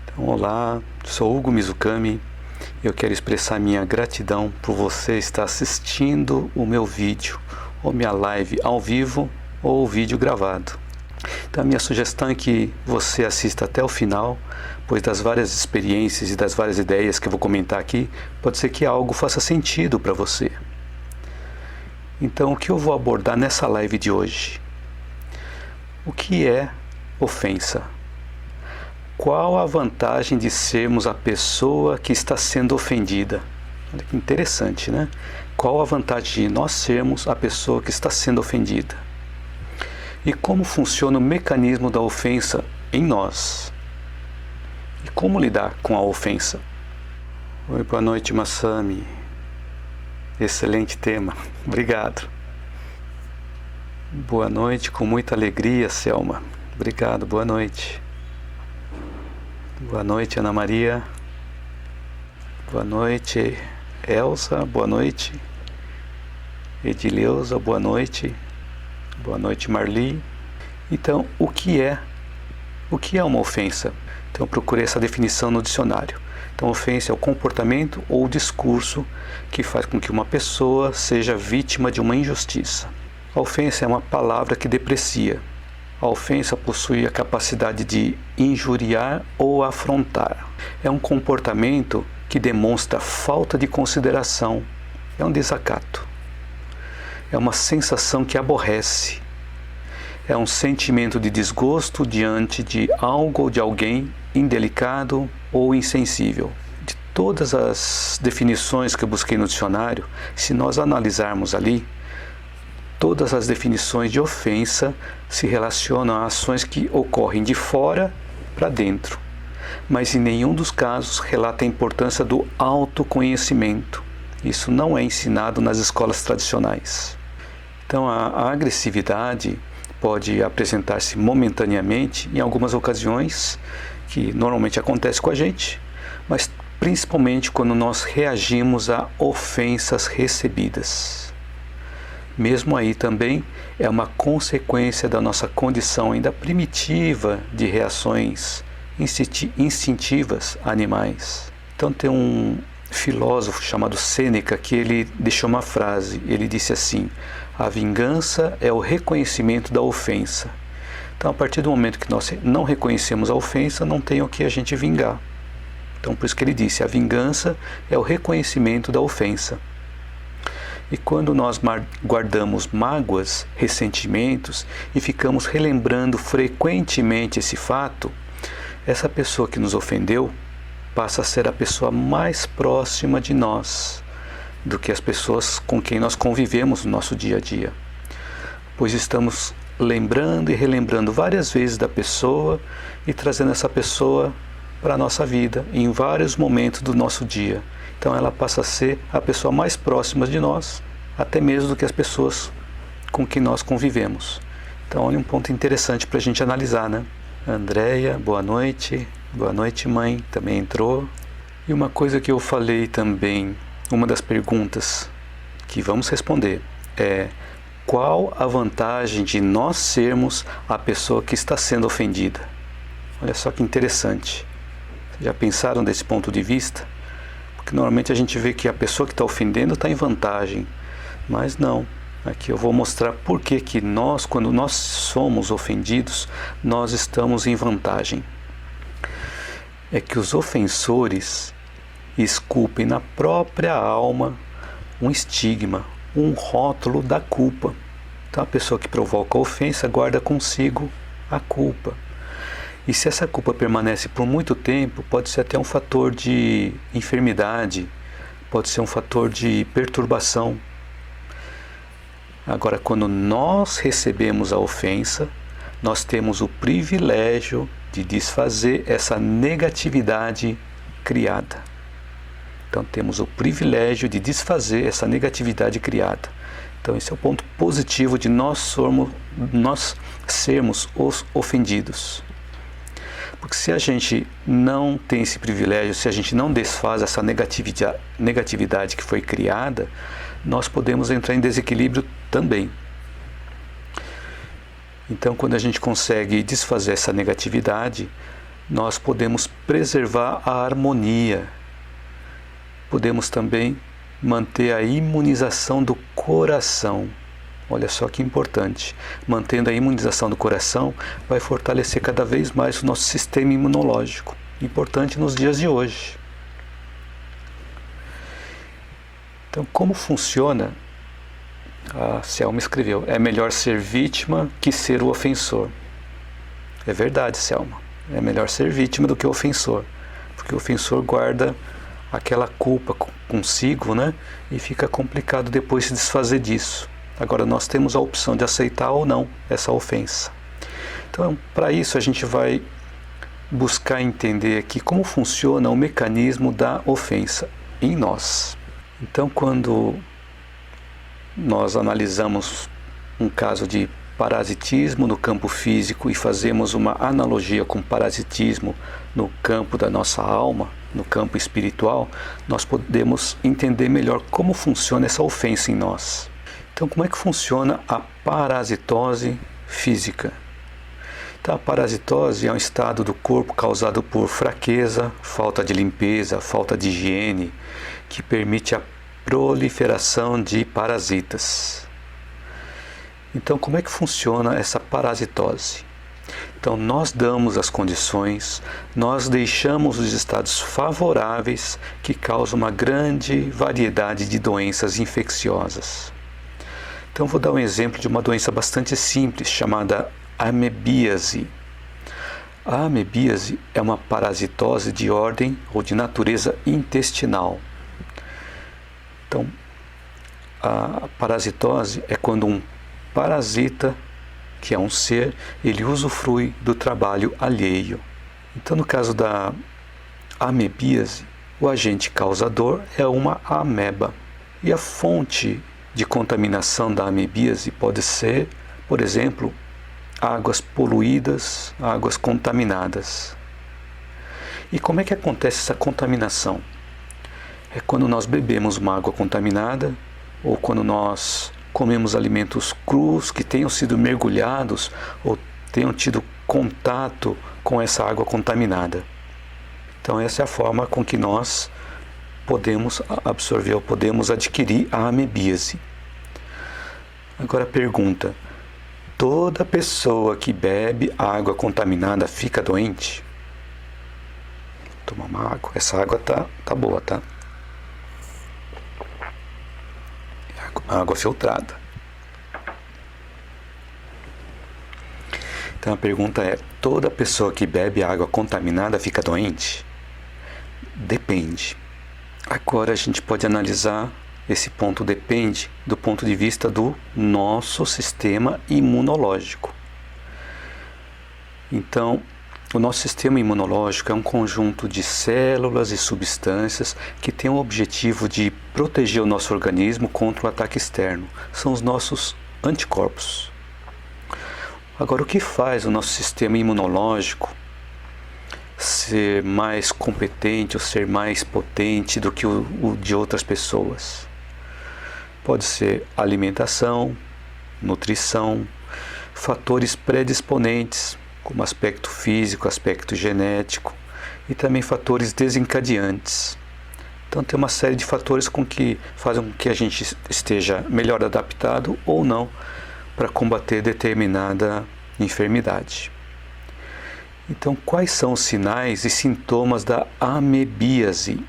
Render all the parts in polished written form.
Então, olá, sou Hugo Mizukami e eu quero expressar minha gratidão por você estar assistindo o meu vídeo ou minha live ao vivo ou o vídeo gravado. Então, a minha sugestão é que você assista até o final, pois das várias experiências e das várias ideias que eu vou comentar aqui, pode ser que algo faça sentido para você. Então, o que eu vou abordar nessa live de hoje? O que é ofensa? Qual a vantagem de sermos a pessoa que está sendo ofendida? Olha que interessante, né? Qual a vantagem de nós sermos a pessoa que está sendo ofendida? E como funciona o mecanismo da ofensa em nós? E como lidar com a ofensa? Oi, boa noite, Masami. Excelente tema. Obrigado. Boa noite, com muita alegria, Selma. Obrigado, boa noite. Boa noite, Ana Maria. Boa noite, Elsa. Boa noite, Edileuza. Boa noite. Boa noite, Marli. Então, o que é uma ofensa? Então, eu procurei essa definição no dicionário. Então, ofensa é o comportamento ou discurso que faz com que uma pessoa seja vítima de uma injustiça. A ofensa é uma palavra que deprecia. A ofensa possui a capacidade de injuriar ou afrontar. É um comportamento que demonstra falta de consideração. É um desacato. É uma sensação que aborrece. É um sentimento de desgosto diante de algo ou de alguém indelicado ou insensível. De todas as definições que eu busquei no dicionário, se nós analisarmos ali, todas as definições de ofensa se relacionam a ações que ocorrem de fora para dentro, mas em nenhum dos casos relata a importância do autoconhecimento. Isso não é ensinado nas escolas tradicionais. Então, a agressividade pode apresentar-se momentaneamente em algumas ocasiões, que normalmente acontece com a gente, mas principalmente quando nós reagimos a ofensas recebidas. Mesmo aí também é uma consequência da nossa condição ainda primitiva de reações instintivas animais. Então tem um filósofo chamado Sêneca que ele deixou uma frase, ele disse assim: a vingança é o reconhecimento da ofensa. Então a partir do momento que nós não reconhecemos a ofensa, não tem o que a gente vingar. Então por isso que ele disse, a vingança é o reconhecimento da ofensa. E quando nós guardamos mágoas, ressentimentos e ficamos relembrando frequentemente esse fato, essa pessoa que nos ofendeu passa a ser a pessoa mais próxima de nós do que as pessoas com quem nós convivemos no nosso dia a dia. Pois estamos lembrando e relembrando várias vezes da pessoa e trazendo essa pessoa para a nossa vida em vários momentos do nosso dia. Então ela passa a ser a pessoa mais próxima de nós, até mesmo do que as pessoas com quem nós convivemos. Então olha um ponto interessante para a gente analisar, né? Andréia, boa noite. Boa noite, mãe, também entrou. E uma coisa que eu falei também, uma das perguntas que vamos responder é: qual a vantagem de nós sermos a pessoa que está sendo ofendida? Olha só que interessante. Já pensaram desse ponto de vista? Porque normalmente a gente vê que a pessoa que está ofendendo está em vantagem, mas não. Aqui eu vou mostrar por que nós, quando nós somos ofendidos, nós estamos em vantagem. É que os ofensores esculpem na própria alma um estigma, um rótulo da culpa. Então a pessoa que provoca a ofensa guarda consigo a culpa. E se essa culpa permanece por muito tempo, pode ser até um fator de enfermidade, pode ser um fator de perturbação. Agora, quando nós recebemos a ofensa, nós temos o privilégio de desfazer essa negatividade criada. Então, temos o privilégio de desfazer essa negatividade criada. Então, esse é o ponto positivo de nós sermos os ofendidos. Porque se a gente não tem esse privilégio, se a gente não desfaz essa negatividade que foi criada, nós podemos entrar em desequilíbrio também. Então, quando a gente consegue desfazer essa negatividade, nós podemos preservar a harmonia. Podemos também manter a imunização do coração. Olha só que importante. Mantendo a imunização do coração, vai fortalecer cada vez mais o nosso sistema imunológico. Importante nos dias de hoje. Então, como funciona? A Selma escreveu: é melhor ser vítima que ser o ofensor. É verdade, Selma. É melhor ser vítima do que o ofensor. Porque o ofensor guarda aquela culpa consigo, né? E fica complicado depois se desfazer disso. Agora nós temos a opção de aceitar ou não essa ofensa. Então, para isso a gente vai buscar entender aqui como funciona o mecanismo da ofensa em nós. Então, quando nós analisamos um caso de parasitismo no campo físico e fazemos uma analogia com parasitismo no campo da nossa alma, no campo espiritual, nós podemos entender melhor como funciona essa ofensa em nós. Então, como é que funciona a parasitose física? Então, a parasitose é um estado do corpo causado por fraqueza, falta de limpeza, falta de higiene, que permite a proliferação de parasitas. Então, como é que funciona essa parasitose? Então, nós damos as condições, nós deixamos os estados favoráveis que causam uma grande variedade de doenças infecciosas. Então, vou dar um exemplo de uma doença bastante simples, chamada amebíase. A amebíase é uma parasitose de ordem ou de natureza intestinal. Então, a parasitose é quando um parasita, que é um ser, ele usufrui do trabalho alheio. Então, no caso da amebíase, o agente causador é uma ameba. E a fonte de contaminação da amebíase pode ser, por exemplo, águas poluídas, águas contaminadas. E como é que acontece essa contaminação? É quando nós bebemos uma água contaminada ou quando nós comemos alimentos crus que tenham sido mergulhados ou tenham tido contato com essa água contaminada. Então essa é a forma com que nós podemos absorver ou podemos adquirir a amebíase. Agora pergunta: toda pessoa que bebe água contaminada fica doente? Toma uma água. Essa água tá boa, tá? Água filtrada. Então a pergunta é: toda pessoa que bebe água contaminada fica doente? Depende. Agora a gente pode analisar esse ponto depende do ponto de vista do nosso sistema imunológico. Então, o nosso sistema imunológico é um conjunto de células e substâncias que tem o objetivo de proteger o nosso organismo contra o ataque externo. São os nossos anticorpos. Agora, o que faz o nosso sistema imunológico ser mais competente ou ser mais potente do que o de outras pessoas? Pode ser alimentação, nutrição, fatores predisponentes, como aspecto físico, aspecto genético, e também fatores desencadeantes. Então tem uma série de fatores que fazem com que a gente esteja melhor adaptado ou não para combater determinada enfermidade. Então, quais são os sinais e sintomas da amebíase?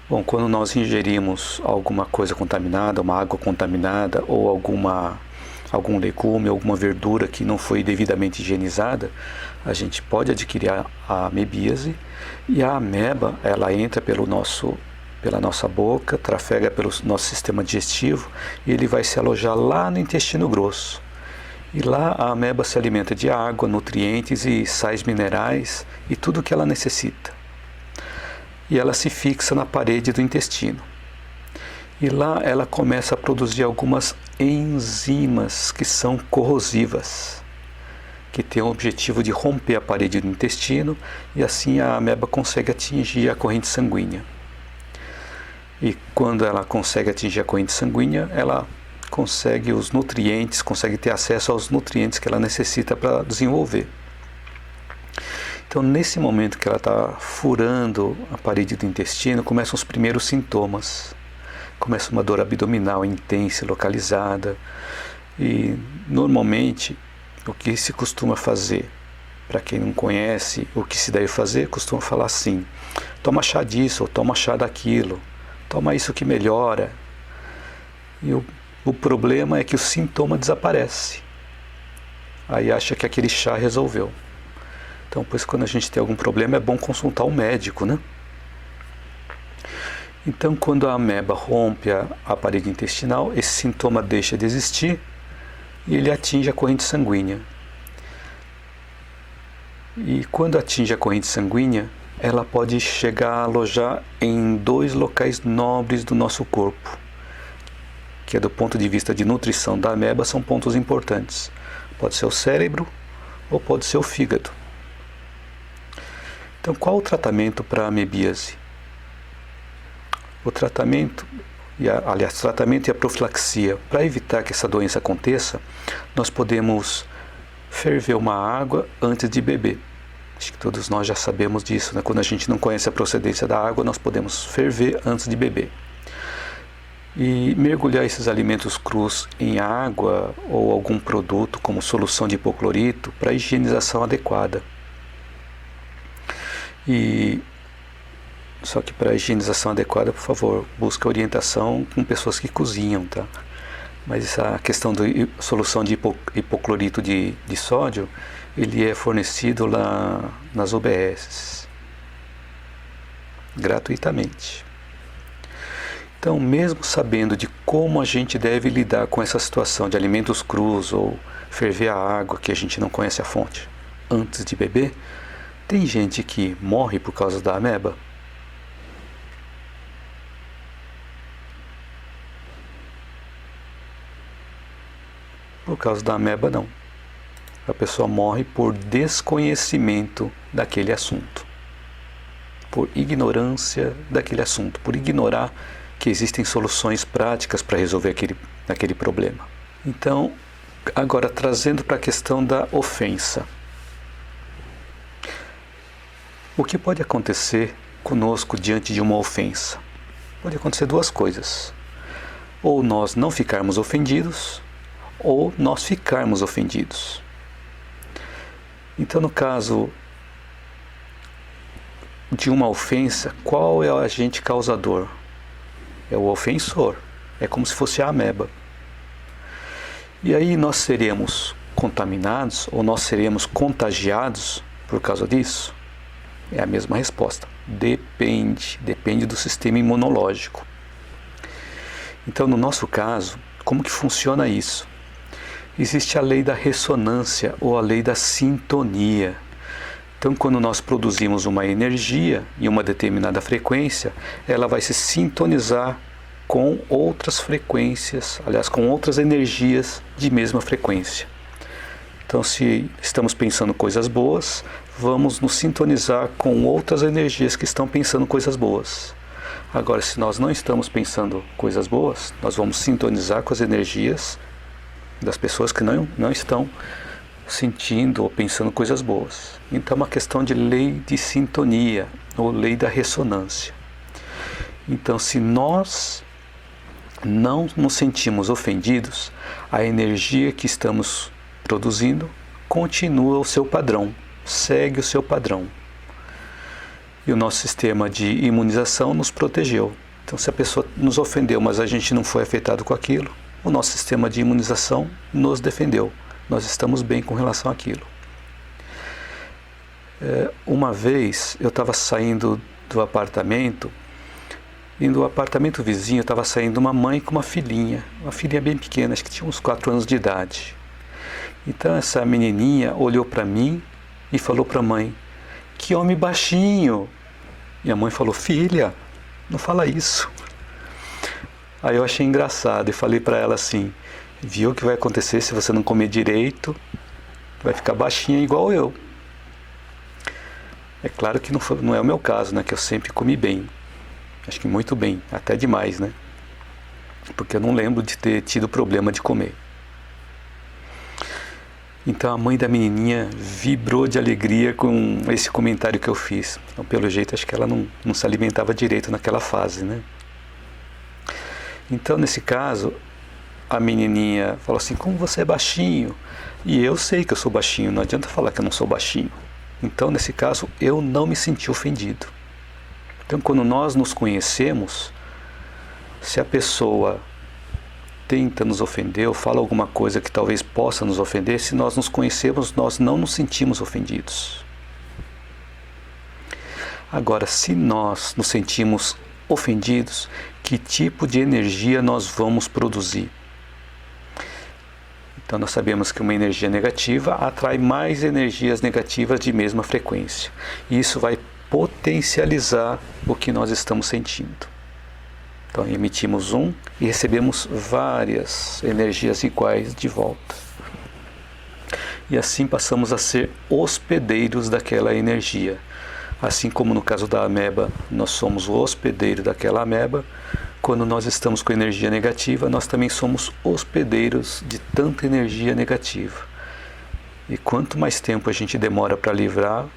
Bom, quando nós ingerimos alguma coisa contaminada, uma água contaminada ou algum legume, alguma verdura que não foi devidamente higienizada, a gente pode adquirir a amebíase, e a ameba, ela entra pela nossa boca, trafega pelo nosso sistema digestivo e ele vai se alojar lá no intestino grosso. E lá a ameba se alimenta de água, nutrientes e sais minerais e tudo o que ela necessita. E ela se fixa na parede do intestino. E lá ela começa a produzir algumas enzimas que são corrosivas, que têm o objetivo de romper a parede do intestino, e assim a ameba consegue atingir a corrente sanguínea. E quando ela consegue atingir a corrente sanguínea, ela consegue os nutrientes, consegue ter acesso aos nutrientes que ela necessita para desenvolver. Então, nesse momento que ela está furando a parede do intestino, começam os primeiros sintomas. Começa uma dor abdominal intensa, localizada. E, normalmente, o que se costuma fazer, para quem não conhece o que se deve fazer, costuma falar assim: toma chá disso, ou toma chá daquilo, toma isso que melhora. E o problema é que o sintoma desaparece. Aí acha que aquele chá resolveu. Então, pois quando a gente tem algum problema, é bom consultar um médico, né? Então, quando a ameba rompe a parede intestinal, esse sintoma deixa de existir e ele atinge a corrente sanguínea. E quando atinge a corrente sanguínea, ela pode chegar a alojar em 2 locais nobres do nosso corpo, que do ponto de vista de nutrição da ameba são pontos importantes. Pode ser o cérebro ou pode ser o fígado. Então, qual o tratamento para a amebíase? O tratamento, o tratamento e a profilaxia. Para evitar que essa doença aconteça, nós podemos ferver uma água antes de beber. Acho que todos nós já sabemos disso, né? Quando a gente não conhece a procedência da água, nós podemos ferver antes de beber. E mergulhar esses alimentos crus em água ou algum produto como solução de hipoclorito para higienização adequada. Só que para a higienização adequada, por favor, busque orientação com pessoas que cozinham, tá? Mas a questão da solução de hipoclorito de sódio, ele é fornecido lá nas UBSs, gratuitamente. Então, mesmo sabendo de como a gente deve lidar com essa situação de alimentos crus ou ferver a água que a gente não conhece a fonte antes de beber, tem gente que morre por causa da ameba? Por causa da ameba, não. A pessoa morre por desconhecimento daquele assunto, por ignorância daquele assunto, por ignorar que existem soluções práticas para resolver aquele problema. Então, agora trazendo para a questão da ofensa. O que pode acontecer conosco diante de uma ofensa? Pode acontecer 2 coisas. Ou nós não ficarmos ofendidos, ou nós ficarmos ofendidos. Então, no caso de uma ofensa, qual é o agente causador? É o ofensor. É como se fosse a ameba. E aí nós seremos contaminados ou nós seremos contagiados por causa disso? É a mesma resposta. Depende do sistema imunológico. Então, no nosso caso, como que funciona isso? Existe a lei da ressonância ou a lei da sintonia. Então, quando nós produzimos uma energia em uma determinada frequência, ela vai se sintonizar com outras frequências, aliás, com outras energias de mesma frequência. Então, se estamos pensando coisas boas, vamos nos sintonizar com outras energias que estão pensando coisas boas. Agora, se nós não estamos pensando coisas boas, nós vamos sintonizar com as energias das pessoas que não estão sentindo ou pensando coisas boas. Então, é uma questão de lei de sintonia, ou lei da ressonância. Então, se nós não nos sentimos ofendidos, a energia que estamos produzindo continua o seu padrão, segue o seu padrão. E o nosso sistema de imunização nos protegeu. Então, se a pessoa nos ofendeu, mas a gente não foi afetado com aquilo, o nosso sistema de imunização nos defendeu. Nós estamos bem com relação àquilo. Uma vez eu estava saindo do apartamento, e do apartamento vizinho estava saindo uma mãe com uma filhinha bem pequena, acho que tinha uns 4 anos de idade. Então essa menininha olhou para mim e falou para a mãe: "Que homem baixinho!" E a mãe falou: "Filha, não fala isso." Aí eu achei engraçado e falei para ela assim: "Viu o que vai acontecer se você não comer direito? Vai ficar baixinha igual eu." É claro que não é o meu caso, né? Que eu sempre comi bem. Acho que muito bem, até demais, né? Porque eu não lembro de ter tido problema de comer. Então a mãe da menininha vibrou de alegria com esse comentário que eu fiz. Então, pelo jeito, acho que ela não se alimentava direito naquela fase, né? Então, nesse caso, a menininha falou assim: como você é baixinho? E eu sei que eu sou baixinho, não adianta falar que eu não sou baixinho. Então, nesse caso, eu não me senti ofendido. Então, quando nós nos conhecemos, se a pessoa tenta nos ofender ou fala alguma coisa que talvez possa nos ofender, se nós nos conhecemos, nós não nos sentimos ofendidos. Agora, se nós nos sentimos ofendidos, que tipo de energia nós vamos produzir? Então nós sabemos que uma energia negativa atrai mais energias negativas de mesma frequência. E isso vai potencializar o que nós estamos sentindo. Então emitimos e recebemos várias energias iguais de volta. E assim passamos a ser hospedeiros daquela energia. Assim como no caso da ameba, nós somos o hospedeiro daquela ameba, quando nós estamos com energia negativa, nós também somos hospedeiros de tanta energia negativa. E quanto mais tempo a gente demora para livrar,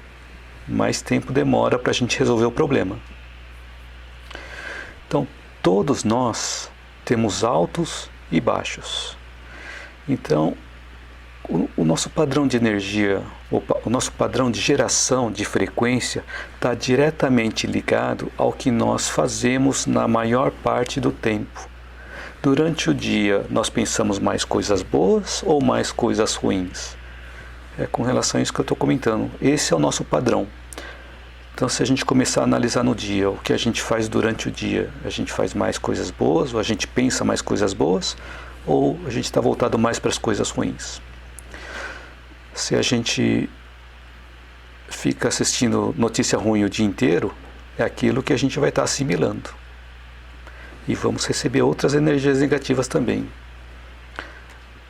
mais tempo demora para a gente resolver o problema. Então, todos nós temos altos e baixos. Então, o nosso padrão de energia, o nosso padrão de geração de frequência está diretamente ligado ao que nós fazemos na maior parte do tempo. Durante o dia, nós pensamos mais coisas boas ou mais coisas ruins? É com relação a isso que eu estou comentando. Esse é o nosso padrão. Então, se a gente começar a analisar no dia o que a gente faz durante o dia, a gente faz mais coisas boas, ou a gente pensa mais coisas boas, ou a gente está voltado mais para as coisas ruins. Se a gente fica assistindo notícia ruim o dia inteiro, é aquilo que a gente vai estar assimilando. E vamos receber outras energias negativas também.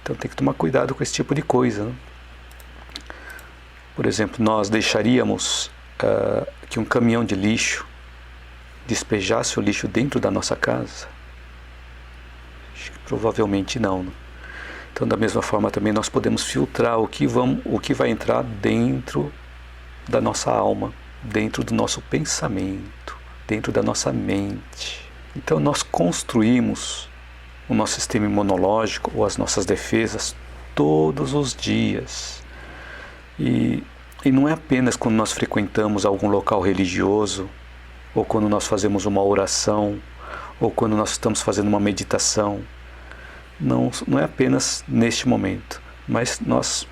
Então tem que tomar cuidado com esse tipo de coisa, né? Por exemplo, nós deixaríamos que um caminhão de lixo despejasse o lixo dentro da nossa casa? Acho que provavelmente não, né? Então, da mesma forma, também nós podemos filtrar o que vai entrar dentro da nossa alma, dentro do nosso pensamento, dentro da nossa mente. Então, nós construímos o nosso sistema imunológico ou as nossas defesas todos os dias. E não é apenas quando nós frequentamos algum local religioso, ou quando nós fazemos uma oração, ou quando nós estamos fazendo uma meditação. Não é apenas neste momento, mas nós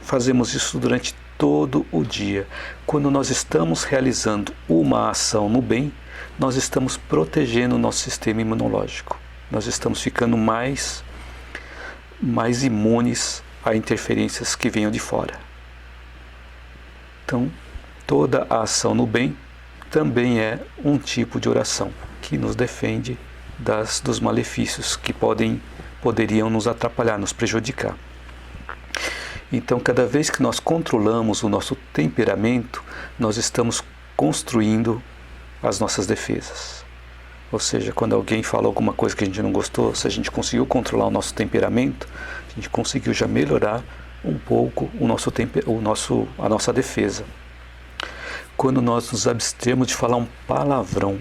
fazemos isso durante todo o dia. Quando nós estamos realizando uma ação no bem, nós estamos protegendo o nosso sistema imunológico. Nós estamos ficando mais imunes a interferências que venham de fora. Então, toda a ação no bem também é um tipo de oração que nos defende dos malefícios que poderiam nos atrapalhar, nos prejudicar. Então, cada vez que nós controlamos o nosso temperamento, nós estamos construindo as nossas defesas. Ou seja, quando alguém fala alguma coisa que a gente não gostou, se a gente conseguiu controlar o nosso temperamento, a gente conseguiu já melhorar um pouco a nossa defesa. Quando nós nos abstemos de falar um palavrão,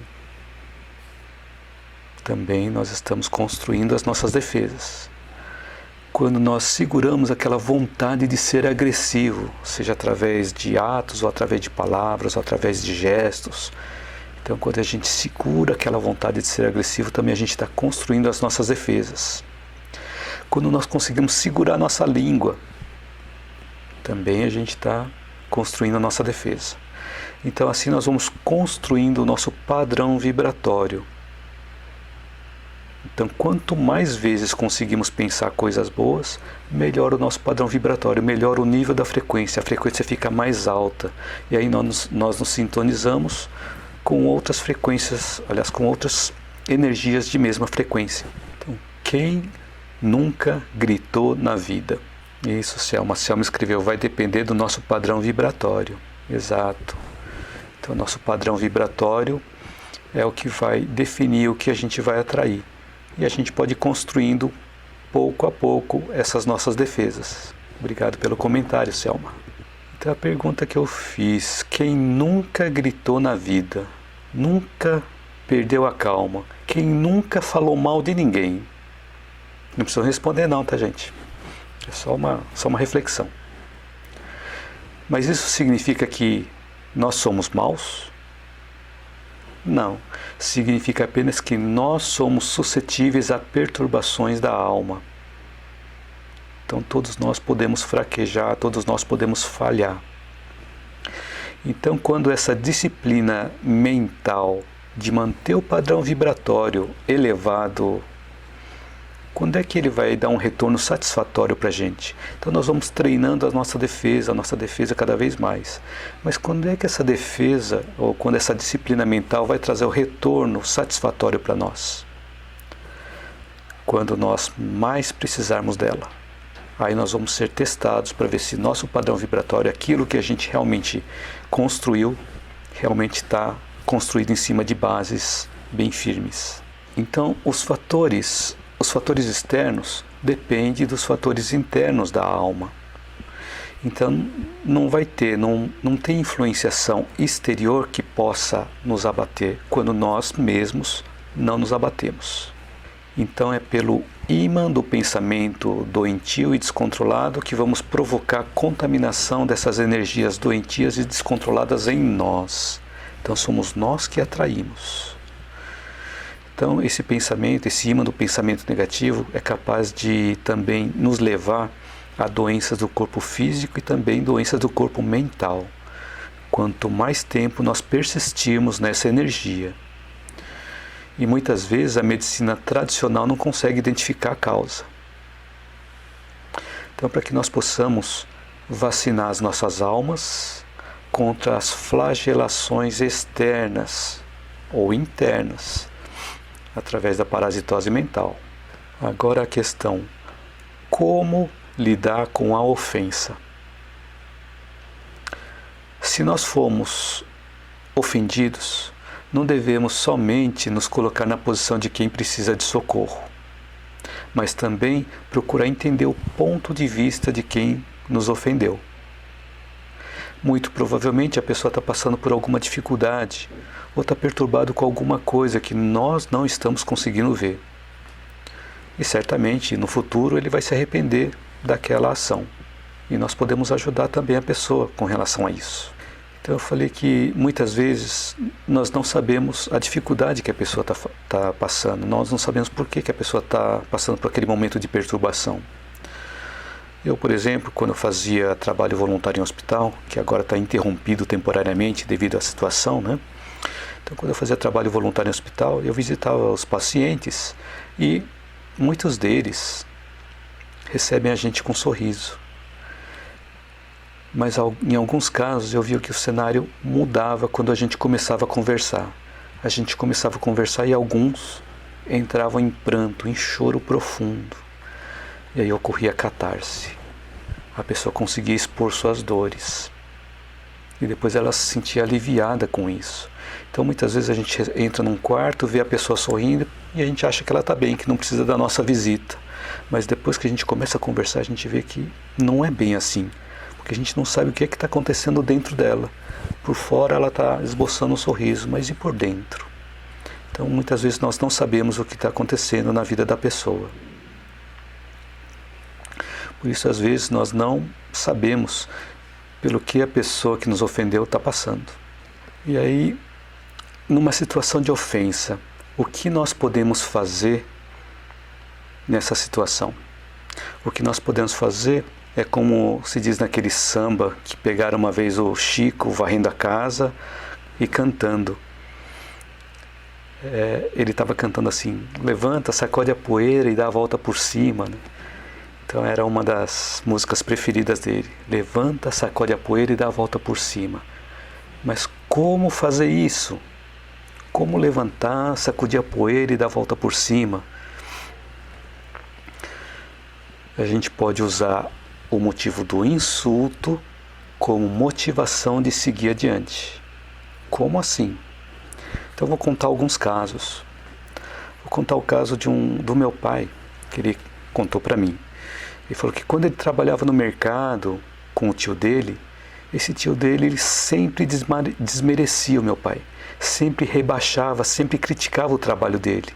também nós estamos construindo as nossas defesas. Quando nós seguramos aquela vontade de ser agressivo, seja através de atos, ou através de palavras, ou através de gestos. Então, quando a gente segura aquela vontade de ser agressivo, também a gente está construindo as nossas defesas. Quando nós conseguimos segurar a nossa língua, também a gente está construindo a nossa defesa. Então, assim nós vamos construindo o nosso padrão vibratório. Então, quanto mais vezes conseguimos pensar coisas boas, melhor o nosso padrão vibratório, melhor o nível da frequência. A frequência fica mais alta. E aí nós nos sintonizamos com outras frequências, aliás, com outras energias de mesma frequência. Então, quem nunca gritou na vida? Isso, Selma escreveu, vai depender do nosso padrão vibratório. Exato. Então, nosso padrão vibratório é o que vai definir o que a gente vai atrair. E a gente pode ir construindo pouco a pouco essas nossas defesas. Obrigado pelo comentário, Selma. Então a pergunta que eu fiz: quem nunca gritou na vida, nunca perdeu a calma, quem nunca falou mal de ninguém? Não precisa responder não, tá, gente? É só uma reflexão. Mas isso significa que nós somos maus? Não. Significa apenas que nós somos suscetíveis a perturbações da alma. Então todos nós podemos fraquejar, todos nós podemos falhar. Então quando essa disciplina mental de manter o padrão vibratório elevado, quando é que ele vai dar um retorno satisfatório para a gente? Então nós vamos treinando a nossa defesa cada vez mais. Mas quando é que essa defesa, ou quando essa disciplina mental vai trazer o retorno satisfatório para nós? Quando nós mais precisarmos dela. Aí nós vamos ser testados para ver se nosso padrão vibratório, aquilo que a gente realmente construiu, realmente está construído em cima de bases bem firmes. Então os fatores externos dependem dos fatores internos da alma. Então não tem influenciação exterior que possa nos abater quando nós mesmos não nos abatemos. Então é pelo ímã do pensamento doentio e descontrolado que vamos provocar contaminação dessas energias doentias e descontroladas em nós. Então somos nós que atraímos. Então esse pensamento, esse ímã do pensamento negativo é capaz de também nos levar a doenças do corpo físico e também doenças do corpo mental. Quanto mais tempo nós persistirmos nessa energia. E muitas vezes a medicina tradicional não consegue identificar a causa. Então, para que nós possamos vacinar as nossas almas contra as flagelações externas ou internas, através da parasitose mental. Agora a questão: como lidar com a ofensa? Se nós fomos ofendidos, não devemos somente nos colocar na posição de quem precisa de socorro, mas também procurar entender o ponto de vista de quem nos ofendeu. Muito provavelmente a pessoa está passando por alguma dificuldade ou está perturbado com alguma coisa que nós não estamos conseguindo ver. E certamente no futuro ele vai se arrepender daquela ação. E nós podemos ajudar também a pessoa com relação a isso. Então eu falei que muitas vezes nós não sabemos a dificuldade que a pessoa está passando, nós não sabemos por que a pessoa está passando por aquele momento de perturbação. Eu, por exemplo, quando eu fazia trabalho voluntário em hospital, que agora está interrompido temporariamente devido à situação, né? Então quando eu fazia trabalho voluntário em hospital, eu visitava os pacientes e muitos deles recebem a gente com um sorriso. Mas em alguns casos eu via que o cenário mudava quando a gente começava a conversar. A gente começava a conversar e alguns entravam em pranto, em choro profundo. E aí ocorria a catarse. A pessoa conseguia expor suas dores. E depois ela se sentia aliviada com isso. Então muitas vezes a gente entra num quarto, vê a pessoa sorrindo e a gente acha que ela está bem, que não precisa da nossa visita. Mas depois que a gente começa a conversar, a gente vê que não é bem assim. Porque a gente não sabe o que é que está acontecendo dentro dela. Por fora ela está esboçando um sorriso, mas e por dentro? Então muitas vezes nós não sabemos o que está acontecendo na vida da pessoa. Por isso às vezes nós não sabemos pelo que a pessoa que nos ofendeu está passando. E aí, numa situação de ofensa, o que nós podemos fazer nessa situação? O que nós podemos fazer é como se diz naquele samba que pegaram uma vez o Chico varrendo a casa e cantando. Ele estava cantando assim: levanta, sacode a poeira e dá a volta por cima, né? Então era uma das músicas preferidas dele. Levanta, sacode a poeira e dá a volta por cima. Mas como fazer isso? Como levantar, sacudir a poeira e dar a volta por cima? A gente pode usar o motivo do insulto como motivação de seguir adiante. Como assim? Então eu vou contar alguns casos. Vou contar o caso do meu pai, que ele contou para mim. Ele falou que quando ele trabalhava no mercado com o tio dele, esse tio dele ele sempre desmerecia o meu pai, sempre rebaixava, sempre criticava o trabalho dele.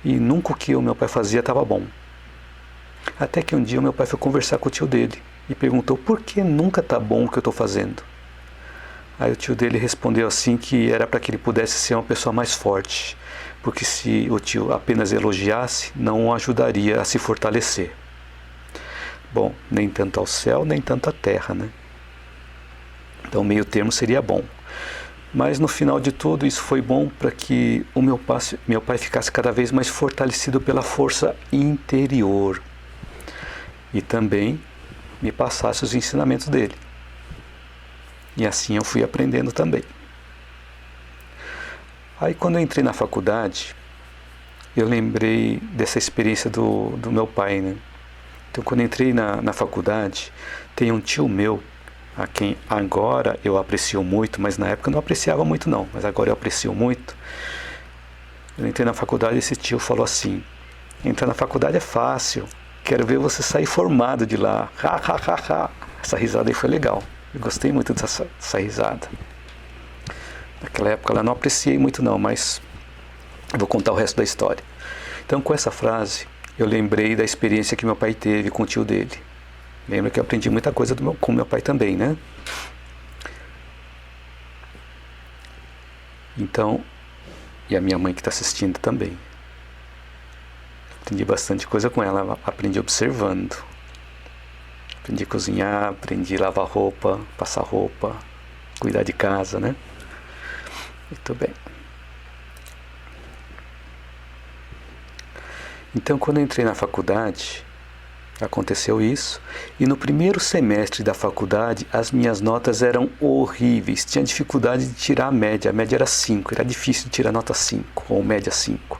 E nunca o que o meu pai fazia estava bom. Até que um dia o meu pai foi conversar com o tio dele e perguntou por que nunca está bom o que eu estou fazendo. Aí o tio dele respondeu assim que era para que ele pudesse ser uma pessoa mais forte, porque se o tio apenas elogiasse, não o ajudaria a se fortalecer. Bom, nem tanto ao céu, nem tanto à terra, né? Então meio termo seria bom. Mas no final de tudo isso foi bom para que o meu pai ficasse cada vez mais fortalecido pela força interior. E também me passasse os ensinamentos dele. E assim eu fui aprendendo também. Aí quando eu entrei na faculdade, eu lembrei dessa experiência do meu pai, né? Então quando eu entrei na faculdade, tem um tio meu, a quem agora eu aprecio muito, mas na época eu não apreciava muito não, mas agora eu aprecio muito. Eu entrei na faculdade e esse tio falou assim: entrar na faculdade é fácil, quero ver você sair formado de lá. Ha, ha, ha, ha. Essa risada aí foi legal, eu gostei muito dessa risada. Naquela época eu não apreciei muito não, mas eu vou contar o resto da história. Então com essa frase eu lembrei da experiência que meu pai teve com o tio dele. Lembra que eu aprendi muita coisa com meu pai também, né? Então, e a minha mãe que está assistindo também. Aprendi bastante coisa com ela, aprendi observando. Aprendi a cozinhar, aprendi a lavar roupa, passar roupa, cuidar de casa, né? Muito bem. Então, quando eu entrei na faculdade, aconteceu isso, e no primeiro semestre da faculdade as minhas notas eram horríveis, tinha dificuldade de tirar a média era 5, era difícil de tirar nota 5, ou média 5,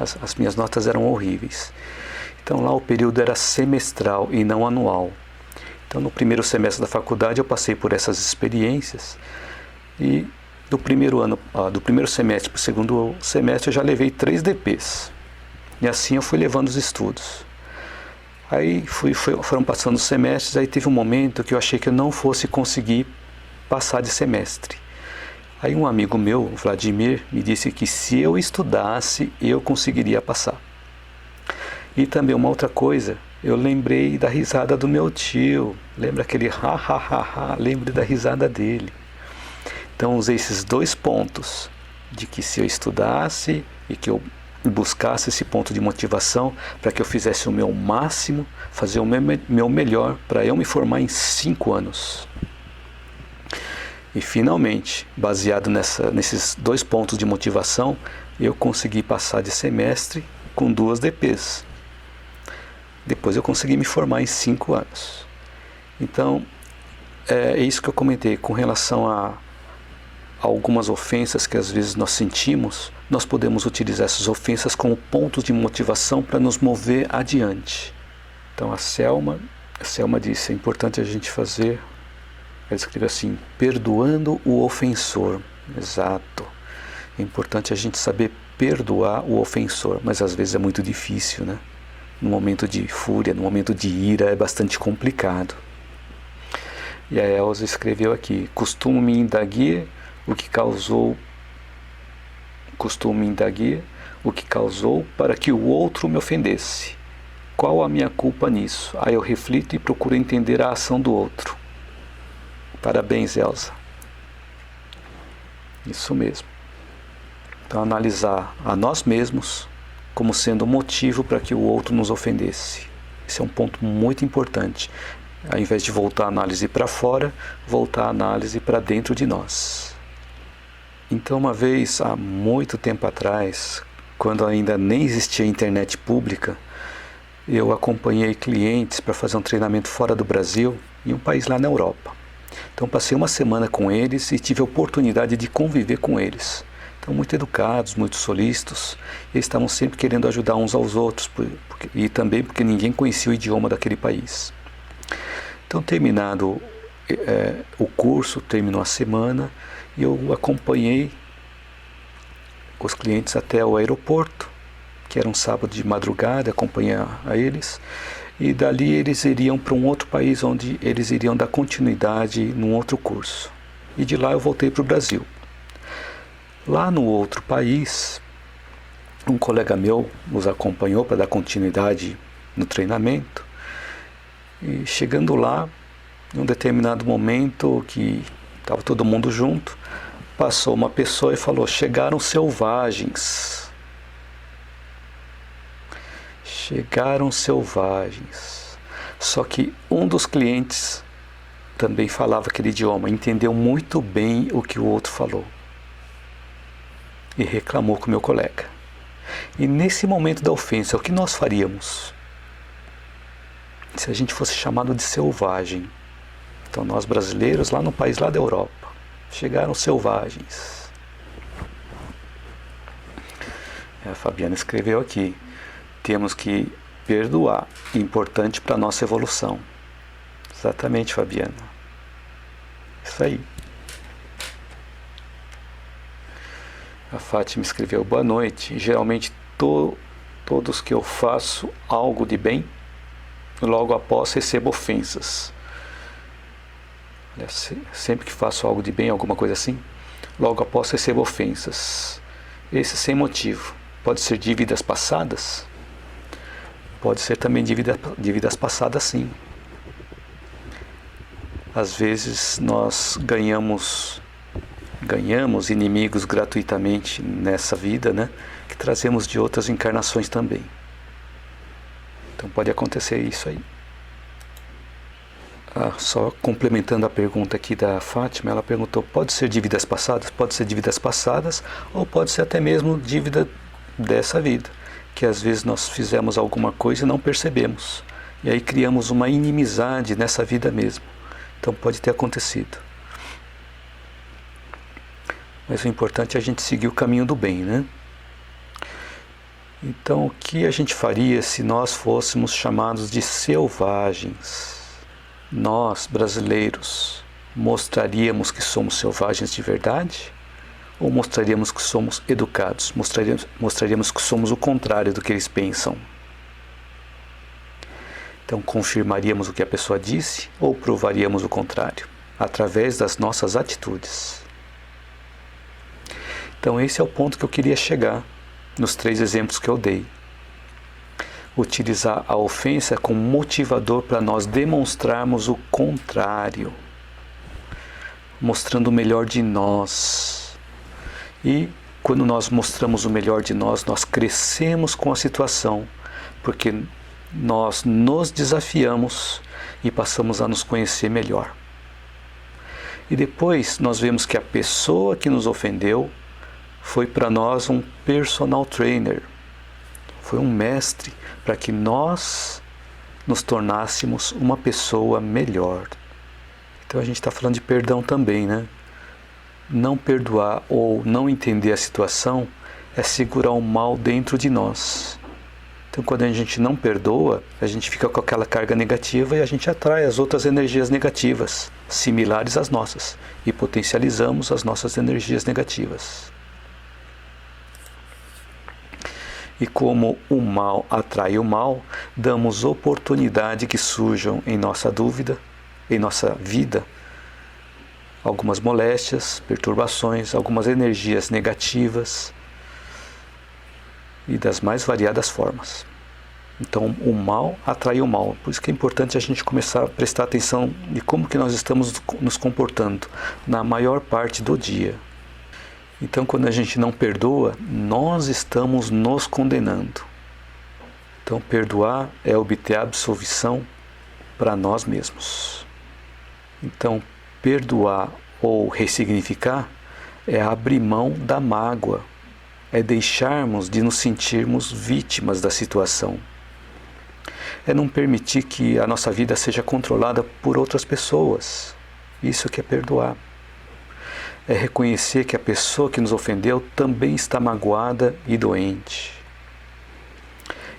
as minhas notas eram horríveis. Então lá o período era semestral e não anual. Então no primeiro semestre da faculdade eu passei por essas experiências, e do primeiro semestre para o segundo semestre eu já levei 3 DPs, e assim eu fui levando os estudos. Aí foram passando os semestres, aí teve um momento que eu achei que eu não fosse conseguir passar de semestre. Aí um amigo meu, o Vladimir, me disse que se eu estudasse, eu conseguiria passar. E também uma outra coisa, eu lembrei da risada do meu tio, lembra aquele ha ha ha ha, lembrei da risada dele. Então usei esses 2 pontos, de que se eu estudasse e que eu buscasse esse ponto de motivação para que eu fizesse o meu máximo, fazer o meu melhor para eu me formar em 5 anos. E finalmente, baseado nesses 2 pontos de motivação, eu consegui passar de semestre com 2 DPs. Depois eu consegui me formar em 5 anos. Então, é isso que eu comentei com relação a algumas ofensas que às vezes nós sentimos. Nós podemos utilizar essas ofensas como pontos de motivação para nos mover adiante. Então a Selma disse, é importante a gente fazer, ela escreveu assim, perdoando o ofensor. Exato. É importante a gente saber perdoar o ofensor, mas às vezes é muito difícil, né? No momento de fúria, no momento de ira, é bastante complicado. E a Elza escreveu aqui, costumo me indagar o que causou para que o outro me ofendesse. Qual a minha culpa nisso? Aí eu reflito e procuro entender a ação do outro. Parabéns, Elza. Isso mesmo. Então analisar a nós mesmos como sendo o motivo para que o outro nos ofendesse. Esse é um ponto muito importante. Ao invés de voltar a análise para fora, voltar a análise para dentro de nós. Então uma vez, há muito tempo atrás, quando ainda nem existia internet pública, eu acompanhei clientes para fazer um treinamento fora do Brasil, em um país lá na Europa. Então passei uma semana com eles e tive a oportunidade de conviver com eles. Então muito educados, muito solícitos, eles estavam sempre querendo ajudar uns aos outros, e também porque ninguém conhecia o idioma daquele país. Então terminado o curso, terminou a semana, e eu acompanhei os clientes até o aeroporto, que era um sábado de madrugada, acompanhei a eles, e dali eles iriam para um outro país onde eles iriam dar continuidade num outro curso. E de lá eu voltei para o Brasil. Lá no outro país, um colega meu nos acompanhou para dar continuidade no treinamento. E chegando lá, em um determinado momento que estava todo mundo junto, passou uma pessoa e falou: chegaram selvagens. Chegaram selvagens. Só que um dos clientes também falava aquele idioma, entendeu muito bem o que o outro falou. E reclamou com o meu colega. E nesse momento da ofensa, o que nós faríamos? Se a gente fosse chamado de selvagem. Então nós brasileiros, lá no país lá da Europa, chegaram selvagens. A Fabiana escreveu aqui: temos que perdoar, importante para a nossa evolução. Exatamente, Fabiana. Isso aí. A Fátima escreveu: boa noite. Geralmente todos que eu faço algo de bem, logo após recebo ofensas. Sempre que faço algo de bem, alguma coisa assim, logo após recebo ofensas. Esse sem motivo. Pode ser dívidas passadas? Pode ser também dívidas passadas, sim. Às vezes nós ganhamos inimigos gratuitamente nessa vida, né? Que trazemos de outras encarnações também. Então pode acontecer isso aí. Só complementando a pergunta aqui da Fátima, ela perguntou: pode ser dívidas passadas? Pode ser dívidas passadas, ou pode ser até mesmo dívida dessa vida, que às vezes nós fizemos alguma coisa e não percebemos, e aí criamos uma inimizade nessa vida mesmo. Então pode ter acontecido. Mas o importante é a gente seguir o caminho do bem, né? Então o que a gente faria se nós fôssemos chamados de selvagens? Nós, brasileiros, mostraríamos que somos selvagens de verdade? Ou mostraríamos que somos educados? Mostraríamos que somos o contrário do que eles pensam? Então, confirmaríamos o que a pessoa disse ou provaríamos o contrário? Através das nossas atitudes. Então, esse é o ponto que eu queria chegar nos 3 exemplos que eu dei. Utilizar a ofensa como motivador para nós demonstrarmos o contrário, mostrando o melhor de nós. E quando nós mostramos o melhor de nós, nós crescemos com a situação, porque nós nos desafiamos e passamos a nos conhecer melhor. E depois nós vemos que a pessoa que nos ofendeu foi para nós um personal trainer, foi um mestre para que nós nos tornássemos uma pessoa melhor. Então a gente está falando de perdão também, né? Não perdoar ou não entender a situação é segurar o mal dentro de nós. Então quando a gente não perdoa, a gente fica com aquela carga negativa e a gente atrai as outras energias negativas, similares às nossas, e potencializamos as nossas energias negativas. E como o mal atrai o mal, damos oportunidade que surjam em nossa dúvida, em nossa vida, algumas moléstias, perturbações, algumas energias negativas e das mais variadas formas. Então o mal atrai o mal. Por isso que é importante a gente começar a prestar atenção de como que nós estamos nos comportando na maior parte do dia. Então, quando a gente não perdoa, nós estamos nos condenando. Então, perdoar é obter a absolvição para nós mesmos. Então, perdoar ou ressignificar é abrir mão da mágoa, é deixarmos de nos sentirmos vítimas da situação. É não permitir que a nossa vida seja controlada por outras pessoas. Isso que é perdoar. É reconhecer que a pessoa que nos ofendeu também está magoada e doente.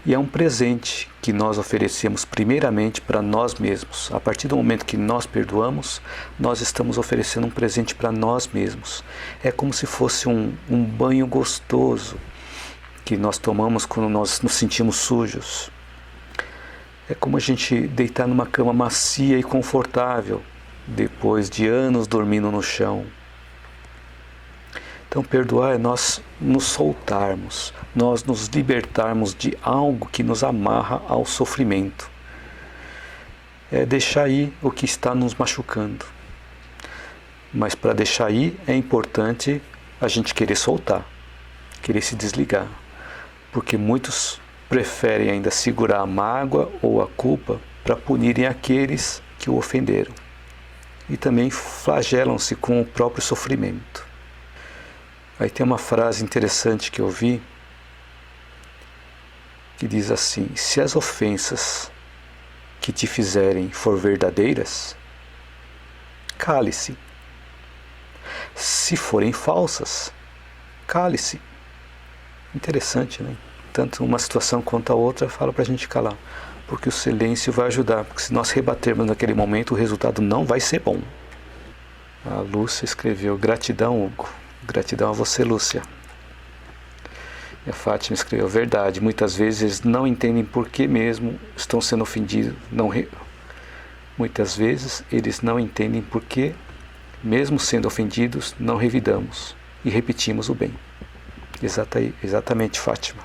E é um presente que nós oferecemos primeiramente para nós mesmos. A partir do momento que nós perdoamos, nós estamos oferecendo um presente para nós mesmos. É como se fosse um banho gostoso que nós tomamos quando nós nos sentimos sujos. É como a gente deitar numa cama macia e confortável, depois de anos dormindo no chão. Então, perdoar é nós nos soltarmos, nós nos libertarmos de algo que nos amarra ao sofrimento. É deixar ir o que está nos machucando. Mas para deixar ir é importante a gente querer soltar, querer se desligar. Porque muitos preferem ainda segurar a mágoa ou a culpa para punirem aqueles que o ofenderam. E também flagelam-se com o próprio sofrimento. Aí tem uma frase interessante que eu vi, que diz assim: se as ofensas que te fizerem for verdadeiras, cale-se. Se forem falsas, cale-se. Interessante, né? Tanto uma situação quanto a outra fala para a gente calar, porque o silêncio vai ajudar, porque se nós rebatermos naquele momento, o resultado não vai ser bom. A Lúcia escreveu: gratidão, Hugo. Gratidão a você, Lúcia. E a Fátima escreveu: verdade, muitas vezes eles não entendem por que mesmo estão sendo ofendidos. Muitas vezes eles não entendem por que, mesmo sendo ofendidos, não revidamos e repetimos o bem. Exatamente, Fátima.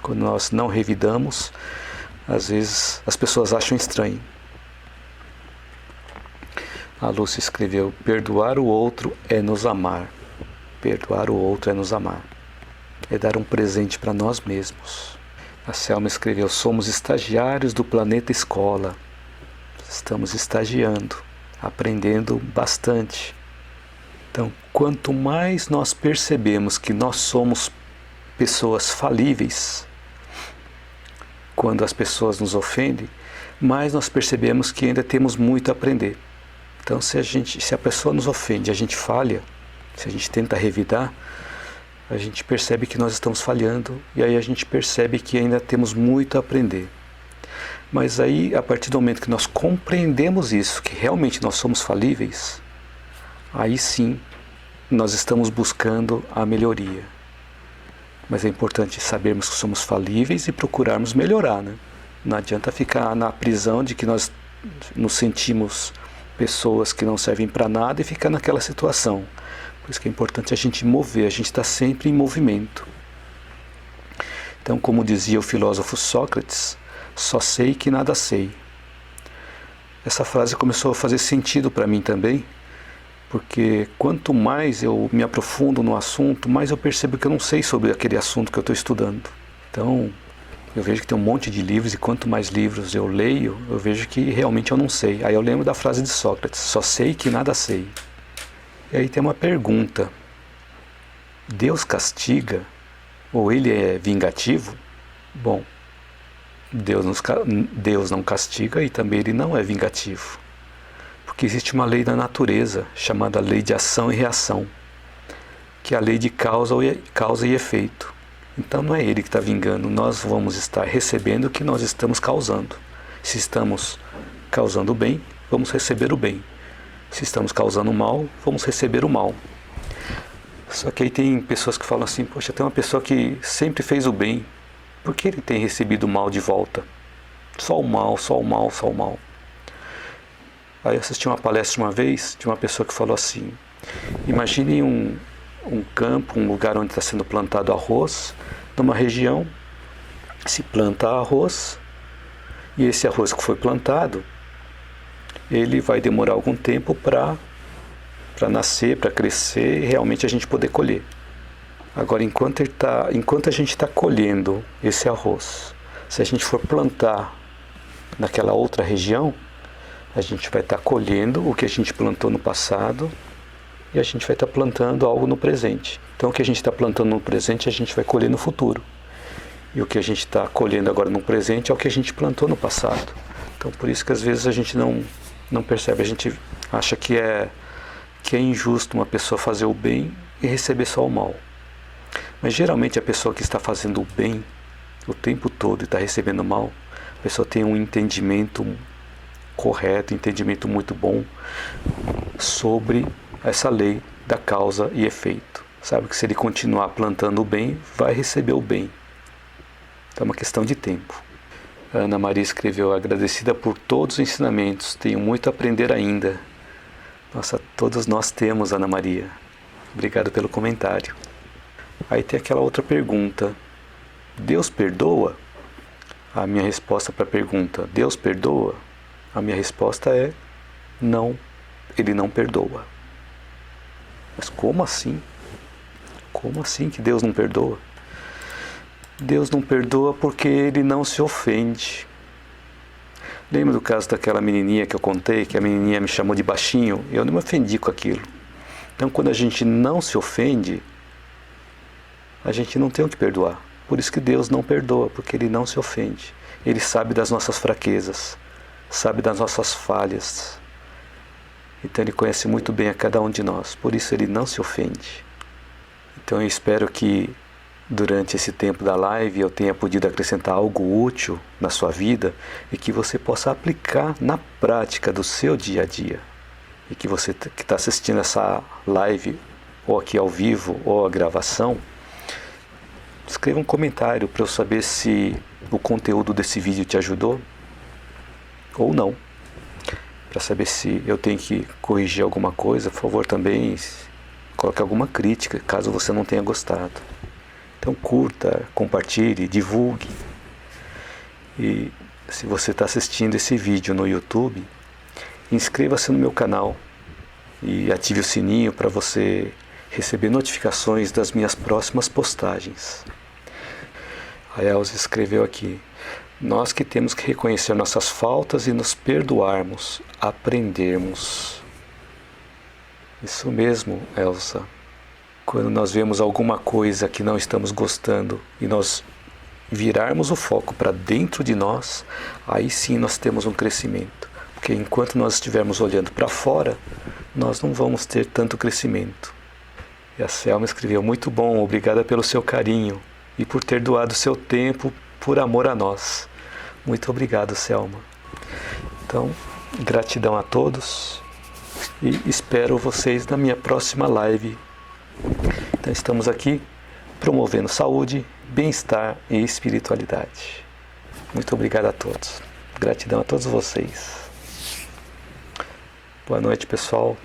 Quando nós não revidamos, às vezes as pessoas acham estranho. A Lúcia escreveu: perdoar o outro é nos amar. Perdoar o outro é nos amar. É dar um presente para nós mesmos. A Selma escreveu: somos estagiários do planeta escola. Estamos estagiando, aprendendo bastante. Então, quanto mais nós percebemos que nós somos pessoas falíveis, quando as pessoas nos ofendem, mais nós percebemos que ainda temos muito a aprender. Então, se a pessoa nos ofende, a gente falha, se a gente tenta revidar, a gente percebe que nós estamos falhando e aí a gente percebe que ainda temos muito a aprender. Mas aí, a partir do momento que nós compreendemos isso, que realmente nós somos falíveis, aí sim nós estamos buscando a melhoria. Mas é importante sabermos que somos falíveis e procurarmos melhorar, né? Não adianta ficar na prisão de que nós nos sentimos pessoas que não servem para nada e ficar naquela situação. Por isso que é importante a gente mover, a gente está sempre em movimento. Então, como dizia o filósofo Sócrates, só sei que nada sei. Essa frase começou a fazer sentido para mim também, porque quanto mais eu me aprofundo no assunto, mais eu percebo que eu não sei sobre aquele assunto que eu estou estudando. Então, eu vejo que tem um monte de livros e quanto mais livros eu leio, eu vejo que realmente eu não sei. Aí eu lembro da frase de Sócrates: só sei que nada sei. E aí tem uma pergunta: Deus castiga ou ele é vingativo? Bom, Deus não castiga e também ele não é vingativo. Porque existe uma lei da natureza chamada lei de ação e reação, que é a lei de causa e efeito. Então não é ele que está vingando, nós vamos estar recebendo o que nós estamos causando. Se estamos causando o bem, vamos receber o bem. Se estamos causando o mal, vamos receber o mal. Só que aí tem pessoas que falam assim: poxa, tem uma pessoa que sempre fez o bem, por que ele tem recebido o mal de volta? Só o mal, só o mal, só o mal. Aí eu assisti uma palestra uma vez de uma pessoa que falou assim: imagine um campo, um lugar onde está sendo plantado arroz, numa região se planta arroz, e esse arroz que foi plantado, ele vai demorar algum tempo para nascer, para crescer e realmente a gente poder colher. Agora, enquanto a gente está colhendo esse arroz, se a gente for plantar naquela outra região, a gente vai estar colhendo o que a gente plantou no passado e a gente vai estar plantando algo no presente. Então, o que a gente está plantando no presente, a gente vai colher no futuro. E o que a gente está colhendo agora no presente é o que a gente plantou no passado. Então, por isso que às vezes a gente não percebe, a gente acha que é injusto uma pessoa fazer o bem e receber só o mal. Mas geralmente a pessoa que está fazendo o bem o tempo todo e está recebendo o mal, a pessoa tem um entendimento correto, um entendimento muito bom sobre essa lei da causa e efeito. Sabe que se ele continuar plantando o bem, vai receber o bem. Então é uma questão de tempo. A Ana Maria escreveu: agradecida por todos os ensinamentos, tenho muito a aprender ainda. Nossa, todos nós temos, Ana Maria. Obrigado pelo comentário. Aí tem aquela outra pergunta: Deus perdoa? A minha resposta para a pergunta, Deus perdoa? A minha resposta é: não, Ele não perdoa. Mas como assim? Como assim que Deus não perdoa? Deus não perdoa porque Ele não se ofende. Lembra do caso daquela menininha que eu contei, que a menininha me chamou de baixinho? Eu não me ofendi com aquilo. Então, quando a gente não se ofende, a gente não tem o que perdoar. Por isso que Deus não perdoa, porque Ele não se ofende. Ele sabe das nossas fraquezas, sabe das nossas falhas. Então Ele conhece muito bem a cada um de nós, por isso Ele não se ofende. Então eu espero que durante esse tempo da live eu tenha podido acrescentar algo útil na sua vida e que você possa aplicar na prática do seu dia a dia. E que você que está assistindo essa live, ou aqui ao vivo, ou a gravação, escreva um comentário para eu saber se o conteúdo desse vídeo te ajudou ou não. Para saber se eu tenho que corrigir alguma coisa, por favor também coloque alguma crítica, caso você não tenha gostado. Então curta, compartilhe, divulgue. E se você está assistindo esse vídeo no YouTube, inscreva-se no meu canal e ative o sininho para você receber notificações das minhas próximas postagens. A Elza escreveu aqui: nós que temos que reconhecer nossas faltas e nos perdoarmos, aprendermos. Isso mesmo, Elza. Quando nós vemos alguma coisa que não estamos gostando e nós virarmos o foco para dentro de nós, aí sim nós temos um crescimento. Porque enquanto nós estivermos olhando para fora, nós não vamos ter tanto crescimento. E a Selma escreveu: muito bom, obrigada pelo seu carinho e por ter doado seu tempo por amor a nós. Muito obrigado, Selma. Então, gratidão a todos e espero vocês na minha próxima live. Então estamos aqui promovendo saúde, bem-estar e espiritualidade. Muito obrigado a todos. Gratidão a todos vocês. Boa noite, pessoal.